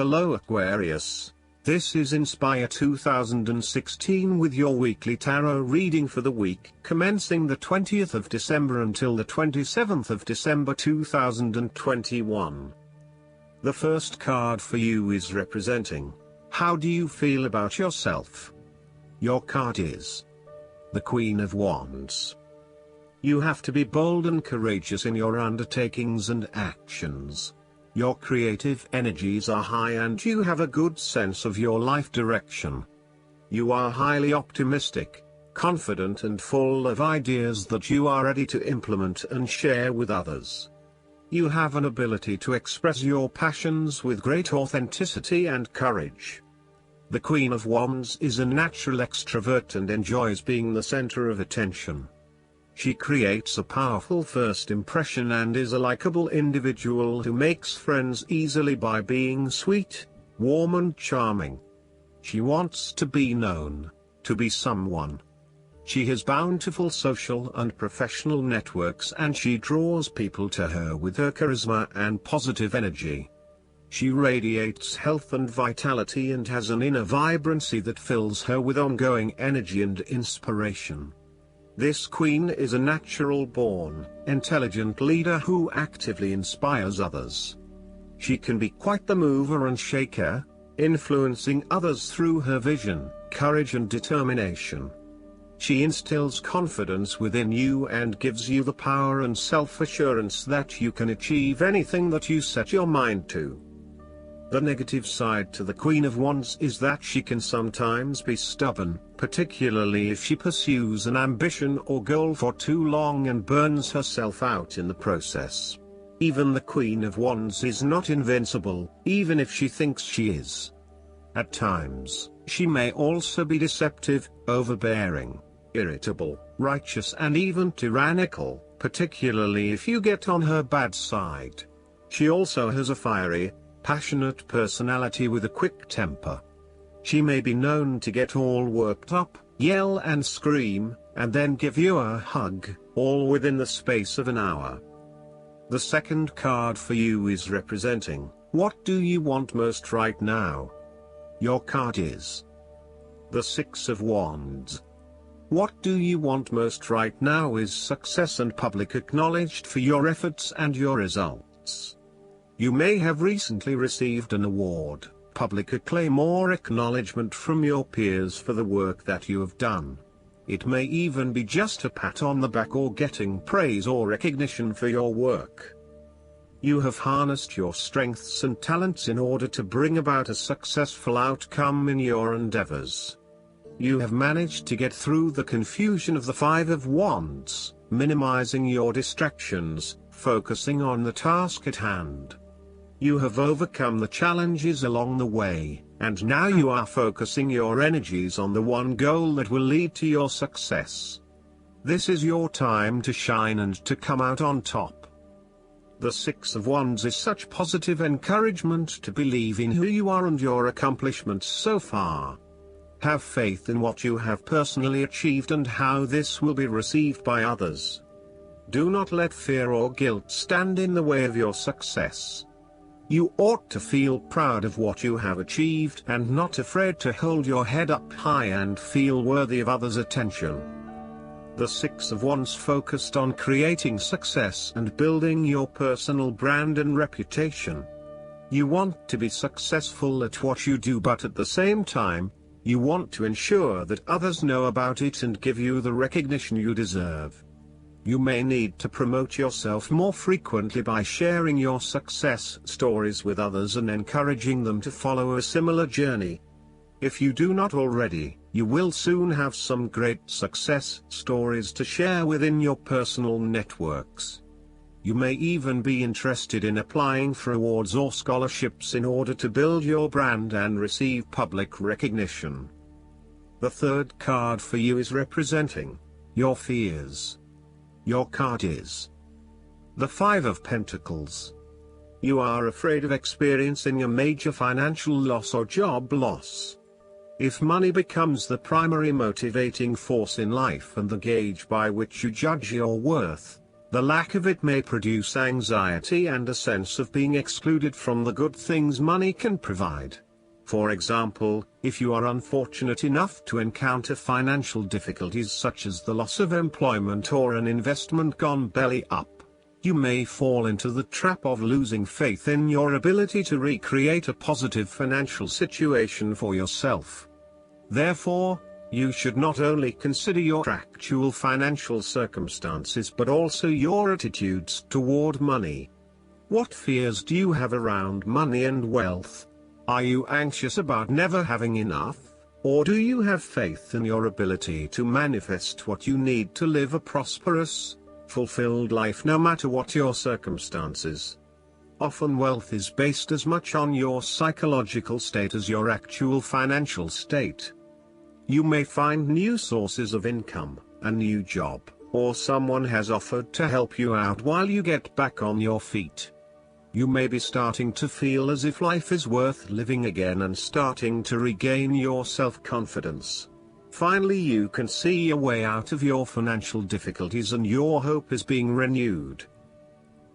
Hello Aquarius, this is Inspire 2016 with your weekly tarot reading for the week commencing the 20th of December until the 27th of December 2021. The first card for you is representing, how do you feel about yourself? Your card is the Queen of Wands. You have to be bold and courageous in your undertakings and actions. Your creative energies are high and you have a good sense of your life direction. You are highly optimistic, confident and full of ideas that you are ready to implement and share with others. You have an ability to express your passions with great authenticity and courage. The Queen of Wands is a natural extrovert and enjoys being the center of attention. She creates a powerful first impression and is a likable individual who makes friends easily by being sweet, warm and charming. She wants to be known, to be someone. She has bountiful social and professional networks and she draws people to her with her charisma and positive energy. She radiates health and vitality and has an inner vibrancy that fills her with ongoing energy and inspiration. This queen is a natural-born, intelligent leader who actively inspires others. She can be quite the mover and shaker, influencing others through her vision, courage and determination. She instills confidence within you and gives you the power and self-assurance that you can achieve anything that you set your mind to. The negative side to the Queen of Wands is that she can sometimes be stubborn, particularly if she pursues an ambition or goal for too long and burns herself out in the process. Even the Queen of Wands is not invincible, even if she thinks she is. At times, she may also be deceptive, overbearing, irritable, righteous and even tyrannical, particularly if you get on her bad side. She also has a fiery, passionate personality with a quick temper. She may be known to get all worked up, yell and scream, and then give you a hug, all within the space of an hour. The second card for you is representing, what do you want most right now? Your card is the Six of Wands. What do you want most right now is success and public acknowledged for your efforts and your results. You may have recently received an award, public acclaim or acknowledgement from your peers for the work that you have done. It may even be just a pat on the back or getting praise or recognition for your work. You have harnessed your strengths and talents in order to bring about a successful outcome in your endeavors. You have managed to get through the confusion of the Five of Wands, minimizing your distractions, focusing on the task at hand. You have overcome the challenges along the way, and now you are focusing your energies on the one goal that will lead to your success. This is your time to shine and to come out on top. The Six of Wands is such positive encouragement to believe in who you are and your accomplishments so far. Have faith in what you have personally achieved and how this will be received by others. Do not let fear or guilt stand in the way of your success. You ought to feel proud of what you have achieved and not afraid to hold your head up high and feel worthy of others' attention. The Six of Wands focused on creating success and building your personal brand and reputation. You want to be successful at what you do, but at the same time, you want to ensure that others know about it and give you the recognition you deserve. You may need to promote yourself more frequently by sharing your success stories with others and encouraging them to follow a similar journey. If you do not already, you will soon have some great success stories to share within your personal networks. You may even be interested in applying for awards or scholarships in order to build your brand and receive public recognition. The third card for you is representing your fears. Your card is the Five of Pentacles. You are afraid of experiencing a major financial loss or job loss. If money becomes the primary motivating force in life and the gauge by which you judge your worth, The lack of it may produce anxiety and a sense of being excluded from the good things money can provide. For example, if you are unfortunate enough to encounter financial difficulties such as the loss of employment or an investment gone belly up, you may fall into the trap of losing faith in your ability to recreate a positive financial situation for yourself. Therefore, you should not only consider your actual financial circumstances but also your attitudes toward money. What fears do you have around money and wealth? Are you anxious about never having enough, or do you have faith in your ability to manifest what you need to live a prosperous, fulfilled life no matter what your circumstances? Often wealth is based as much on your psychological state as your actual financial state. You may find new sources of income, a new job, or someone has offered to help you out while you get back on your feet. You may be starting to feel as if life is worth living again and starting to regain your self-confidence. Finally, you can see a way out of your financial difficulties and your hope is being renewed.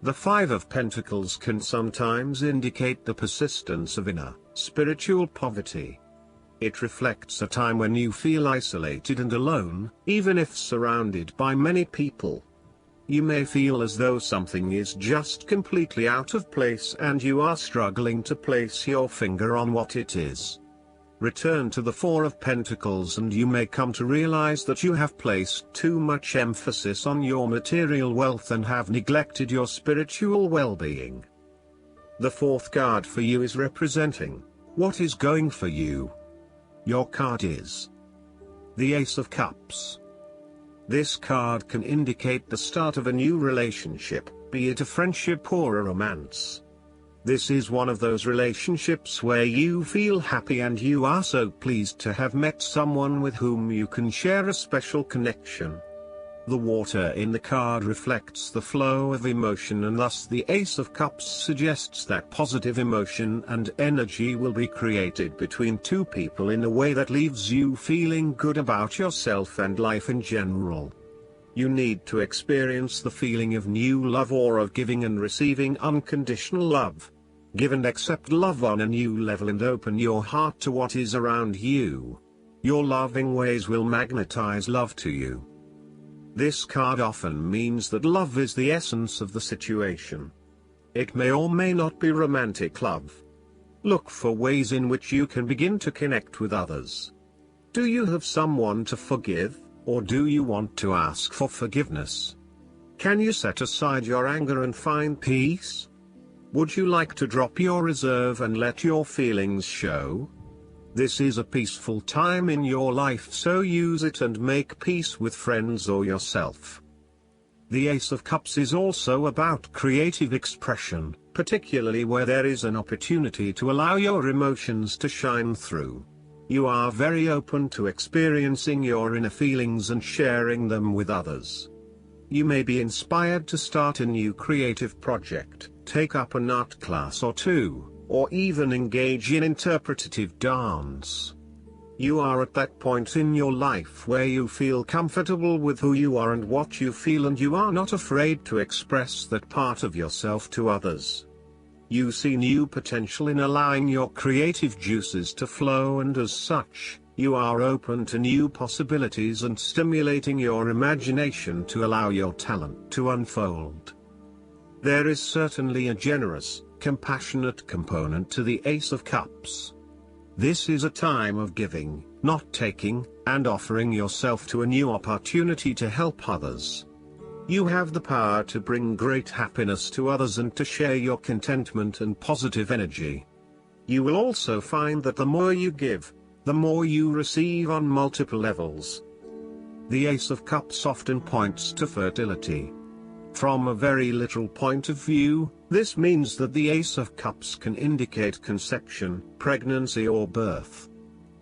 The Five of Pentacles can sometimes indicate the persistence of inner, spiritual poverty. It reflects a time when you feel isolated and alone, even if surrounded by many people. You may feel as though something is just completely out of place and you are struggling to place your finger on what it is. Return to the Four of Pentacles and you may come to realize that you have placed too much emphasis on your material wealth and have neglected your spiritual well-being. The fourth card for you is representing what is going for you. Your card is the Ace of Cups. This card can indicate the start of a new relationship, be it a friendship or a romance. This is one of those relationships where you feel happy and you are so pleased to have met someone with whom you can share a special connection. The water in the card reflects the flow of emotion and thus the Ace of Cups suggests that positive emotion and energy will be created between two people in a way that leaves you feeling good about yourself and life in general. You need to experience the feeling of new love or of giving and receiving unconditional love. Give and accept love on a new level and open your heart to what is around you. Your loving ways will magnetize love to you. This card often means that love is the essence of the situation. It may or may not be romantic love. Look for ways in which you can begin to connect with others. Do you have someone to forgive, or do you want to ask for forgiveness? Can you set aside your anger and find peace? Would you like to drop your reserve and let your feelings show? This is a peaceful time in your life, so use it and make peace with friends or yourself. The Ace of Cups is also about creative expression, particularly where there is an opportunity to allow your emotions to shine through. You are very open to experiencing your inner feelings and sharing them with others. You may be inspired to start a new creative project, take up an art class or two, or even engage in interpretative dance. You are at that point in your life where you feel comfortable with who you are and what you feel, and you are not afraid to express that part of yourself to others. You see new potential in allowing your creative juices to flow, and as such, you are open to new possibilities and stimulating your imagination to allow your talent to unfold. There is certainly a generous, compassionate component to the Ace of Cups. This is a time of giving, not taking, and offering yourself to a new opportunity to help others. You have the power to bring great happiness to others and to share your contentment and positive energy. You will also find that the more you give, the more you receive on multiple levels. The Ace of Cups often points to fertility. From a very literal point of view, this means that the Ace of Cups can indicate conception, pregnancy or birth.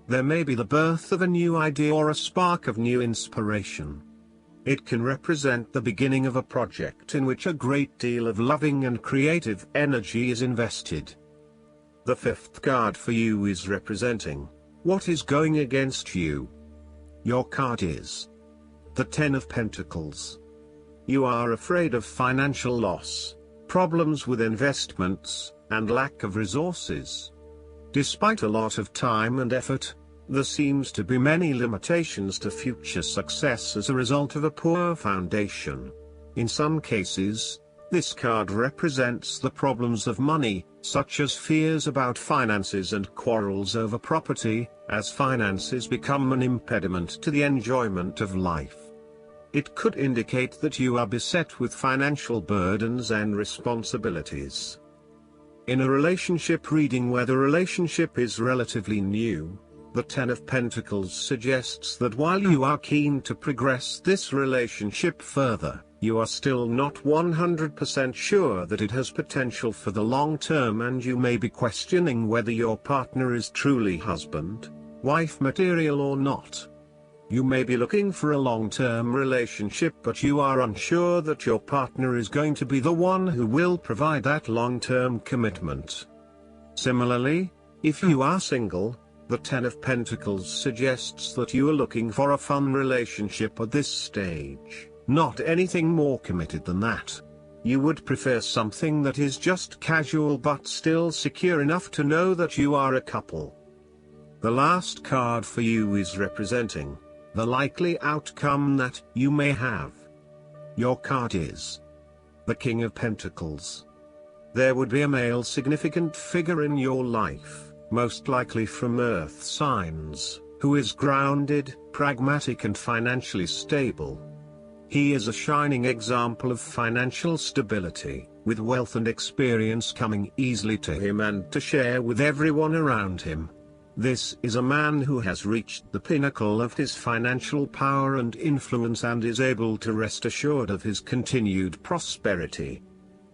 There may be the birth of a new idea or a spark of new inspiration. It can represent the beginning of a project in which a great deal of loving and creative energy is invested. The fifth card for you is representing what is going against you. Your card is the Ten of Pentacles. You are afraid of financial loss, problems with investments, and lack of resources. Despite a lot of time and effort, there seems to be many limitations to future success as a result of a poor foundation. In some cases, this card represents the problems of money, such as fears about finances and quarrels over property, as finances become an impediment to the enjoyment of life. It could indicate that you are beset with financial burdens and responsibilities. In a relationship reading where the relationship is relatively new, the Ten of Pentacles suggests that while you are keen to progress this relationship further, you are still not 100% sure that it has potential for the long term, and you may be questioning whether your partner is truly husband, wife material or not. You may be looking for a long-term relationship, but you are unsure that your partner is going to be the one who will provide that long-term commitment. Similarly, if you are single, the Ten of Pentacles suggests that you are looking for a fun relationship at this stage, not anything more committed than that. You would prefer something that is just casual but still secure enough to know that you are a couple. The last card for you is representing the likely outcome that you may have. Your card is the King of Pentacles. There would be a male significant figure in your life, most likely from earth signs, who is grounded, pragmatic and financially stable. He is a shining example of financial stability, with wealth and experience coming easily to him and to share with everyone around him. This is a man who has reached the pinnacle of his financial power and influence and is able to rest assured of his continued prosperity.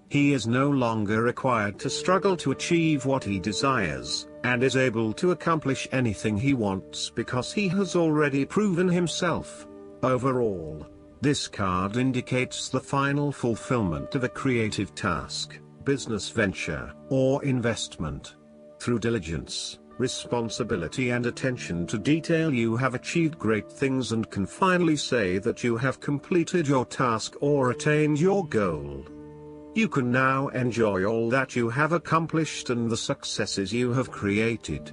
He is no longer required to struggle to achieve what he desires, and is able to accomplish anything he wants because he has already proven himself. Overall, this card indicates the final fulfillment of a creative task, business venture, or investment. Through diligence, responsibility and attention to detail, you have achieved great things and can finally say that you have completed your task or attained your goal. You can now enjoy all that you have accomplished and the successes you have created.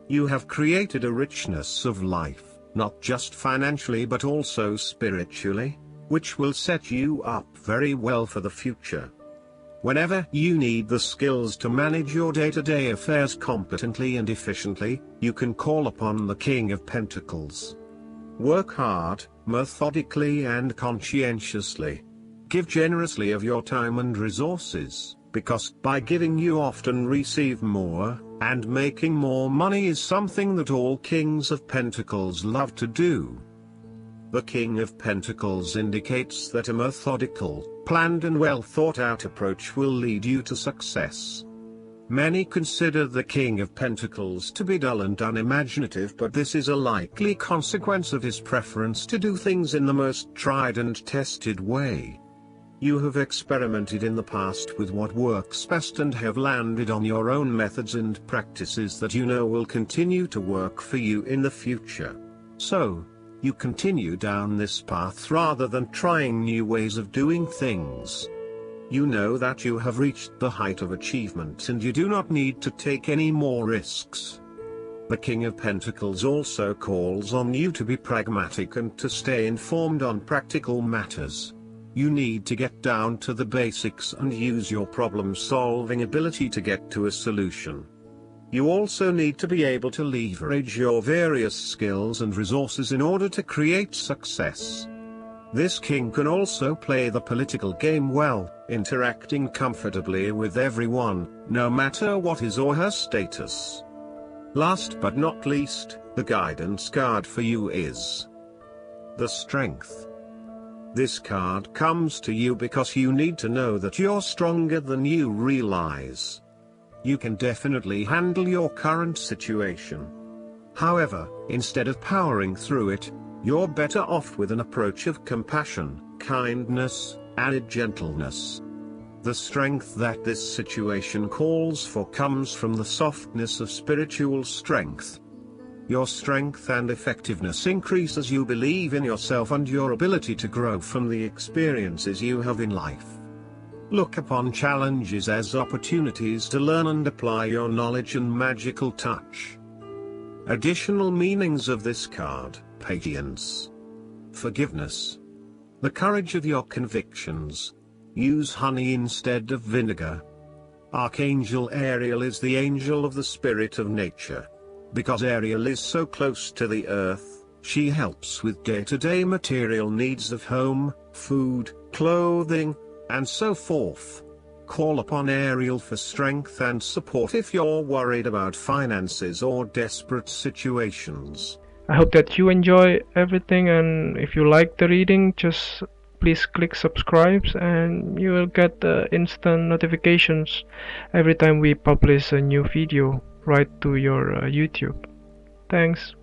You have created a richness of life, not just financially but also spiritually, which will set you up very well for the future. Whenever you need the skills to manage your day-to-day affairs competently and efficiently, you can call upon the King of Pentacles. Work hard, methodically and conscientiously. Give generously of your time and resources, because by giving you often receive more, and making more money is something that all Kings of Pentacles love to do. The King of Pentacles indicates that a methodical, planned and well thought out approach will lead you to success. Many consider the King of Pentacles to be dull and unimaginative, but this is a likely consequence of his preference to do things in the most tried and tested way. You have experimented in the past with what works best and have landed on your own methods and practices that you know will continue to work for you in the future. So, you continue down this path rather than trying new ways of doing things. You know that you have reached the height of achievement and you do not need to take any more risks. The King of Pentacles also calls on you to be pragmatic and to stay informed on practical matters. You need to get down to the basics and use your problem-solving ability to get to a solution. You also need to be able to leverage your various skills and resources in order to create success. This king can also play the political game well, interacting comfortably with everyone, no matter what his or her status. Last but not least, the guidance card for you is the Strength. This card comes to you because you need to know that you're stronger than you realize. You can definitely handle your current situation. However, instead of powering through it, you're better off with an approach of compassion, kindness, and gentleness. The strength that this situation calls for comes from the softness of spiritual strength. Your strength and effectiveness increase as you believe in yourself and your ability to grow from the experiences you have in life. Look upon challenges as opportunities to learn and apply your knowledge and magical touch. Additional meanings of this card: patience, forgiveness, the courage of your convictions. Use honey instead of vinegar. Archangel Ariel is the angel of the spirit of nature. Because Ariel is so close to the earth, she helps with day-to-day material needs of home, food, clothing, and so forth. Call upon Ariel for strength and support if you're worried about finances or desperate situations. I hope that you enjoy everything, and if you like the reading, just please click subscribe and you will get instant notifications every time we publish a new video right to your YouTube. Thanks.